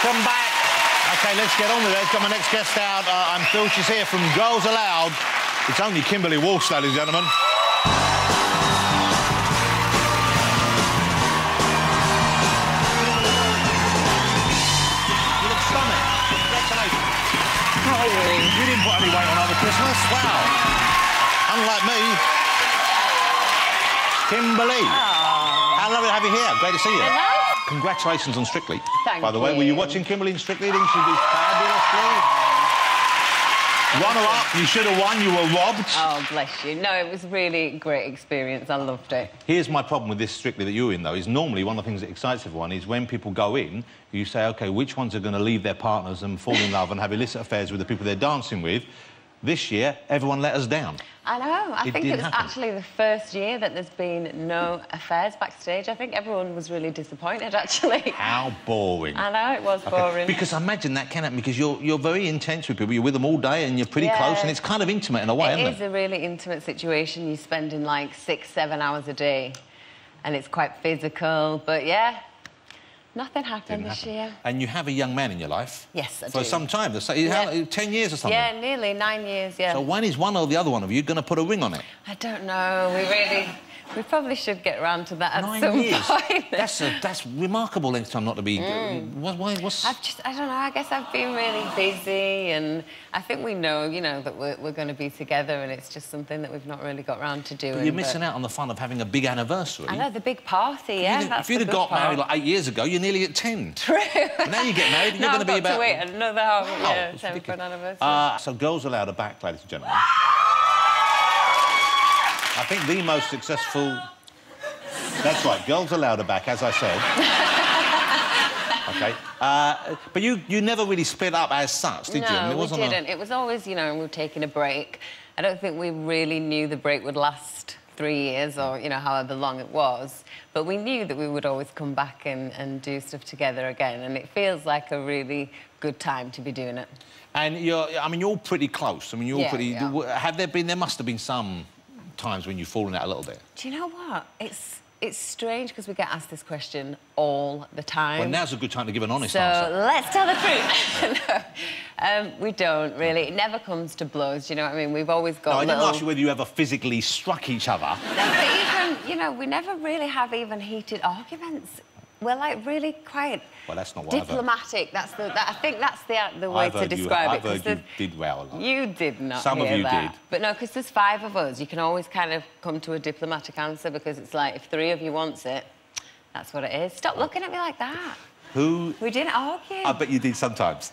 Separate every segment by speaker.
Speaker 1: Welcome back. OK, let's get on with it. Let's get my next guest out. I'm thrilled she's here from Girls Aloud. It's only Kimberley Walsh, ladies and gentlemen. You look stunning. Congratulations.
Speaker 2: How are you?
Speaker 1: You didn't put any weight on over Christmas. Wow. Unlike me. Kimberley.
Speaker 2: Aww.
Speaker 1: How lovely to have you here. Great to see you.
Speaker 2: Hello.
Speaker 1: Congratulations on Strictly.
Speaker 2: Thank
Speaker 1: By the way,
Speaker 2: you.
Speaker 1: were you watching Kimberley in Strictly? Didn't she do fabulously? Runner-up, you should have won, you were robbed.
Speaker 2: Oh, bless you. No, it was really a great experience. I loved it.
Speaker 1: Here's my problem with this Strictly that you're in, though, is normally one of the things that excites everyone is when people go in, you say, OK, which ones are going to leave their partners and fall in love and have illicit affairs with the people they're dancing with? This year, everyone let us down.
Speaker 2: I know. I think it was
Speaker 1: happen.
Speaker 2: actually the first year that there's been no affairs backstage. I think everyone was really disappointed, actually.
Speaker 1: How boring.
Speaker 2: I know, it was boring.
Speaker 1: Because I imagine that can happen because you're very intense with people. You're with them all day and you're pretty close and it's kind of intimate in a way, isn't it?
Speaker 2: It is a really intimate situation. You spend in, like, 6-7 hours a day and it's quite physical, but, yeah, nothing happened this year.
Speaker 1: And you have a young man in your life.
Speaker 2: Yes, I do.
Speaker 1: For some time. 10 years or something?
Speaker 2: Yeah, nearly 9 years, yeah.
Speaker 1: So when is one or the other one of you going to put a ring on it?
Speaker 2: I don't know. We probably should get around to that at
Speaker 1: 9
Speaker 2: some
Speaker 1: years.
Speaker 2: point.
Speaker 1: That's remarkable length of time not to be... What's...
Speaker 2: I don't know, I guess I've been really busy and I think we know, you know, that we're going to be together and it's just something that we've not really got round to doing.
Speaker 1: But you're missing out on the fun of having a big anniversary.
Speaker 2: I know, the big party, yeah,
Speaker 1: If you'd have got married like 8 years ago, you're nearly at 10.
Speaker 2: True.
Speaker 1: And now you get married and you're going to be about...
Speaker 2: to wait another half
Speaker 1: Wow,
Speaker 2: year, 10 for an anniversary.
Speaker 1: So Girls Aloud are back, ladies and gentlemen. I think the most successful... That's right, Girls Aloud are back, as I said. OK. But you never really split up as such, did you?
Speaker 2: No, we didn't. It was always, you know, we were taking a break. I don't think we really knew the break would last 3 years or, you know, however long it was. But we knew that we would always come back and do stuff together again. And it feels like a really good time to be doing it.
Speaker 1: And you're pretty close. I mean, you're pretty...
Speaker 2: Yeah.
Speaker 1: There must have been some times when you've fallen out a little bit.
Speaker 2: Do you know what? It's strange because we get asked this question all the time.
Speaker 1: Well, now's a good time to give an honest answer.
Speaker 2: So let's tell the truth. No, we don't really. It never comes to blows. Do you know what I mean? We've always got.
Speaker 1: No, I didn't ask you whether you ever physically struck each other.
Speaker 2: No, but even, you know, we never really have even heated arguments. We're like really quite.
Speaker 1: Well, that's not what
Speaker 2: diplomatic. I think that's the way to describe it.
Speaker 1: I've heard you did well a lot.
Speaker 2: You did not.
Speaker 1: Some of you
Speaker 2: that.
Speaker 1: did.
Speaker 2: But no, because there's 5 of us, you can always kind of come to a diplomatic answer because it's like if 3 of you wants it, that's what it is. Stop looking at me like that.
Speaker 1: Who?
Speaker 2: We didn't argue.
Speaker 1: I bet you did sometimes.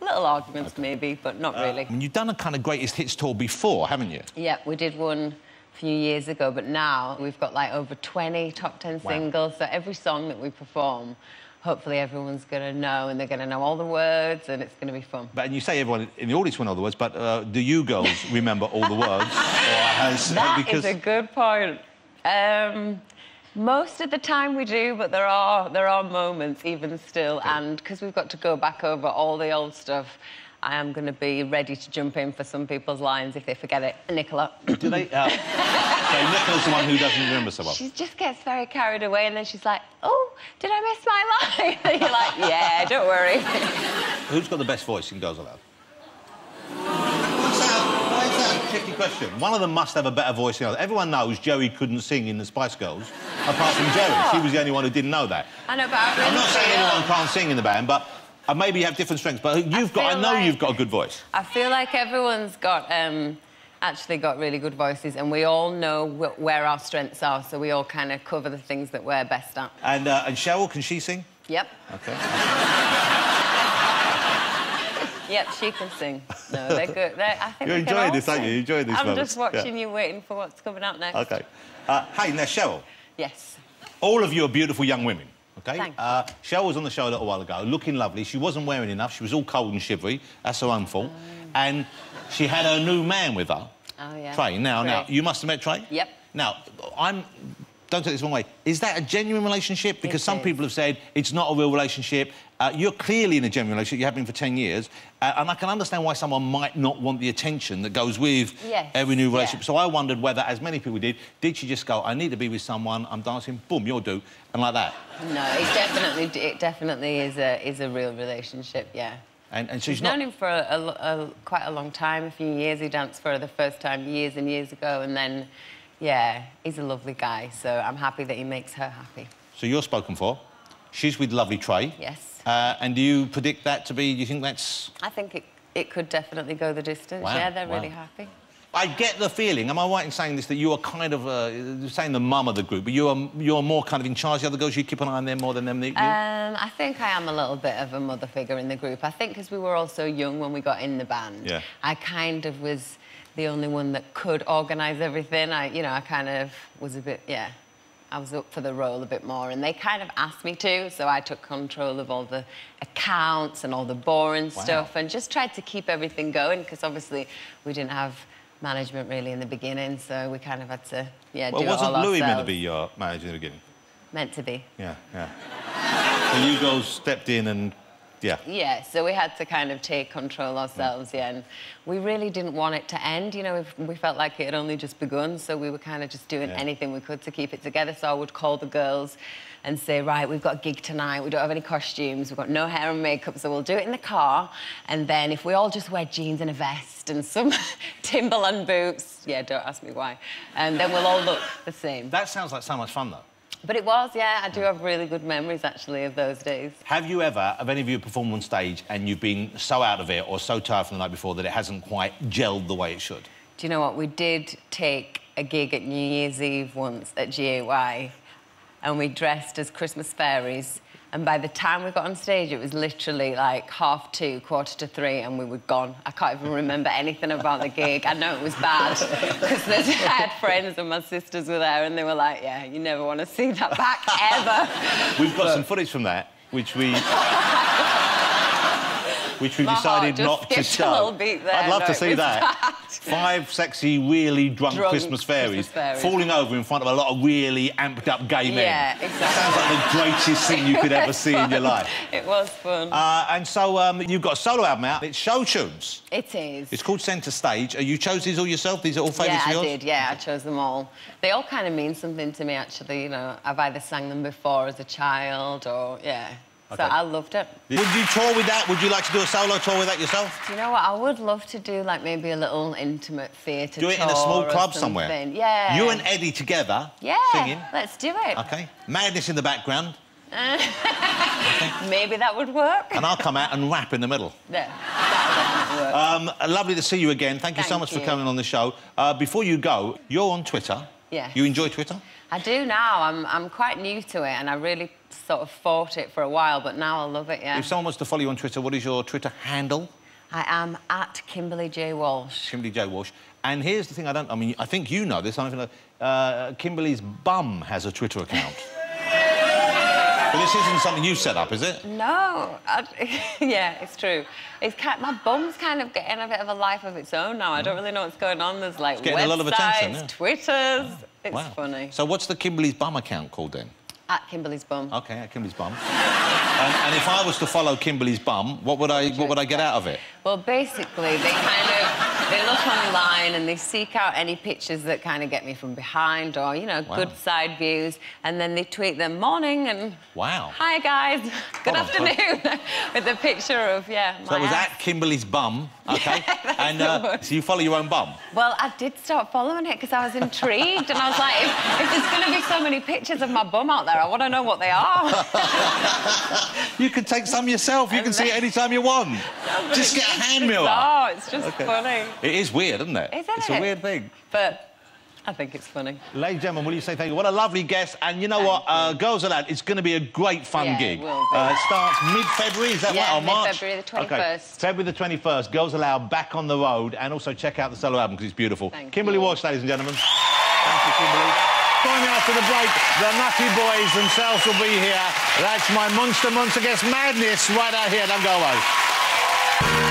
Speaker 2: Little arguments, maybe, but not really.
Speaker 1: I mean, you've done a kind of greatest hits tour before, haven't you?
Speaker 2: Yeah, we did one a few years ago, but now we've got like over 20 top 10 singles. So every song that we perform, hopefully everyone's going to know and they're going to know all the words and it's going to be fun.
Speaker 1: But and you say everyone in the audience will know the words, but do you girls remember all the words?
Speaker 2: That is a good point. Most of the time we do, but there are moments even still, and because we've got to go back over all the old stuff, I am going to be ready to jump in for some people's lines if they forget it. Nicola.
Speaker 1: Do they? So Nicola's the one who doesn't remember so well.
Speaker 2: She just gets very carried away and then she's like, oh, did I miss my line? And you're like, yeah, don't worry.
Speaker 1: Who's got the best voice in Girls Aloud? Why is that a tricky question? One of them must have a better voice than the other. Everyone knows Joey couldn't sing in the Spice Girls, apart from Joey. She was the only one who didn't know that.
Speaker 2: I know, but I'm
Speaker 1: not saying anyone can't sing in the band, but maybe you have different strengths. But I know you've got a good voice. I
Speaker 2: feel like everyone's got actually got really good voices, and we all know where our strengths are, so we all kind of cover the things that we're best at. And
Speaker 1: Cheryl, can she sing?
Speaker 2: Yep.
Speaker 1: OK.
Speaker 2: Yep, she can sing. No, they're good. I think
Speaker 1: you're enjoying this, aren't you? You're enjoying these moments.
Speaker 2: I'm just watching you, waiting for what's coming out next.
Speaker 1: OK. Hey, now, Cheryl.
Speaker 2: Yes.
Speaker 1: All of you are beautiful young women, OK?
Speaker 2: Thank you.
Speaker 1: Cheryl was on the show a little while ago, looking lovely. She wasn't wearing enough. She was all cold and shivery. That's her own fault. And she had her new man with her.
Speaker 2: Oh, yeah.
Speaker 1: Trey. Now, you must have met Trey?
Speaker 2: Yep.
Speaker 1: Now, I'm don't take this the wrong way, is that a genuine relationship? Because some people have said it's not a real relationship. You're clearly in a genuine relationship. You have been for 10 years. And I can understand why someone might not want the attention that goes with every new relationship. So I wondered whether, as many people did she just go, I need to be with someone, I'm dancing, boom, you'll do, and like that?
Speaker 2: No, it definitely is a real relationship, yeah.
Speaker 1: And she's
Speaker 2: known him for quite a long time, a few years. He danced for the first time years and years ago, and then, yeah, he's a lovely guy, so I'm happy that he makes her happy. So
Speaker 1: you're spoken for. She's with lovely Trey.
Speaker 2: Yes.
Speaker 1: And do you predict that to be... Do you think that's...
Speaker 2: I think it could definitely go the distance.
Speaker 1: Wow.
Speaker 2: Yeah, they're really happy.
Speaker 1: I get the feeling, am I right in saying this, that you are kind of, saying the mum of the group, but you're more kind of in charge of the other girls, you keep an eye on them more than them?
Speaker 2: I think I am a little bit of a mother figure in the group. I think because we were all so young when we got in the band, I kind of was the only one that could organise everything. I kind of was a bit, I was up for the role a bit more, and they kind of asked me to, so I took control of all the accounts and all the boring stuff and just tried to keep everything going, because obviously we didn't have management really in the beginning, so we kind of had to, do it all ourselves.
Speaker 1: Wasn't Louis meant to be your manager in the beginning?
Speaker 2: Meant to be.
Speaker 1: Yeah. So you girls stepped in and...
Speaker 2: Yeah, so we had to kind of take control ourselves, and we really didn't want it to end, we felt like it had only just begun, so we were kind of just doing anything we could to keep it together. So I would call the girls and say, right, we've got a gig tonight, we don't have any costumes, we've got no hair and makeup, so we'll do it in the car, and then if we all just wear jeans and a vest and some Timberland boots, don't ask me why, and then we'll all look the same.
Speaker 1: That sounds like so much fun, though.
Speaker 2: But it was, I do have really good memories, actually, of those days.
Speaker 1: Have you ever, have any of you performed on stage and you've been so out of it or so tired from the night before that it hasn't quite gelled the way it should?
Speaker 2: Do you know what? We did take a gig at New Year's Eve once at GAY, and we dressed as Christmas fairies, and by the time we got on stage, it was literally like 2:30, 2:45, and we were gone. I can't even remember anything about the gig. I know it was bad, because I had friends and my sisters were there, and they were like, yeah, you never want to see that back, ever.
Speaker 1: We've got some footage from that, which we decided not to show. I'd love to see that. 5 sexy, really drunk Christmas fairies falling over in front of a lot of really amped-up gay men.
Speaker 2: Yeah, exactly.
Speaker 1: Sounds like the greatest thing you could ever see in your life.
Speaker 2: It was fun.
Speaker 1: And so you've got a solo album out. It's show tunes.
Speaker 2: It is.
Speaker 1: It's called Centre Stage. You chose these all yourself? These are all favourites of yours?
Speaker 2: Yeah, I did. Yeah, I chose them all. They all kind of mean something to me, actually. I've either sang them before as a child or, So I loved it.
Speaker 1: Would you tour with that? Would you like to do a solo tour with that yourself?
Speaker 2: Do you know what? I would love to do, like, maybe a little intimate theatre tour.
Speaker 1: Do it in a small club somewhere?
Speaker 2: Yeah.
Speaker 1: You and Eddie together, singing?
Speaker 2: Let's do it.
Speaker 1: OK. Madness in the background.
Speaker 2: Maybe that would work.
Speaker 1: And I'll come out and rap in the middle.
Speaker 2: Yeah, that would definitely work.
Speaker 1: Lovely to see you again. Thank you so much for coming on the show. Before you go, you're on Twitter.
Speaker 2: Yeah.
Speaker 1: You enjoy Twitter?
Speaker 2: I do now. I'm quite new to it, and I really sort of fought it for a while, but now I love it,
Speaker 1: If someone wants to follow you on Twitter, what is your Twitter handle?
Speaker 2: I am at Kimberley J. Walsh.
Speaker 1: Kimberley J. Walsh. And here's the thing I think you know this, I don't know. Kimberley's bum has a Twitter account. But this isn't something you set up, is it?
Speaker 2: No. Yeah, it's true. My bum's kind of getting a bit of a life of its own now. I don't really know what's going on. There's, like,
Speaker 1: getting a lot of attention,
Speaker 2: Twitters. It's funny.
Speaker 1: So what's the Kimberley's bum account called, then?
Speaker 2: At Kimberley's bum.
Speaker 1: OK, at Kimberley's bum. And if I was to follow Kimberley's bum, what would I get out of it?
Speaker 2: Well, basically, they look online and they seek out any pictures that kind of get me from behind or, good side views, and then they tweet them morning and...
Speaker 1: Wow.
Speaker 2: Hi, guys. Good afternoon. With a picture of,
Speaker 1: So that was at Kimberley's bum, OK? And so you follow your own bum?
Speaker 2: Well, I did start following it because I was intrigued and I was like, if there's going to be so many pictures of my bum out there, I want to know what they are.
Speaker 1: You can take some yourself. You can see it any time you want. Just get a hand mirror.
Speaker 2: Oh, it's just funny.
Speaker 1: It is weird, isn't it?
Speaker 2: Isn't
Speaker 1: it's a weird thing.
Speaker 2: But I think it's funny.
Speaker 1: Ladies and gentlemen, will you say thank you? What a lovely guest. And you know what? Girls Aloud, it's going to be a great fun gig.
Speaker 2: It will be.
Speaker 1: It starts mid-February, is that right? Or March?
Speaker 2: Mid-February the 21st.
Speaker 1: OK, February the 21st. Girls Aloud back on the road. And also check out the solo album because it's beautiful. Kimberley Walsh, ladies and gentlemen. Thank you, Kimberley. Join me after the break. The Nutty Boys themselves will be here. That's my Monster Monster Guest Madness right out here. Don't go away.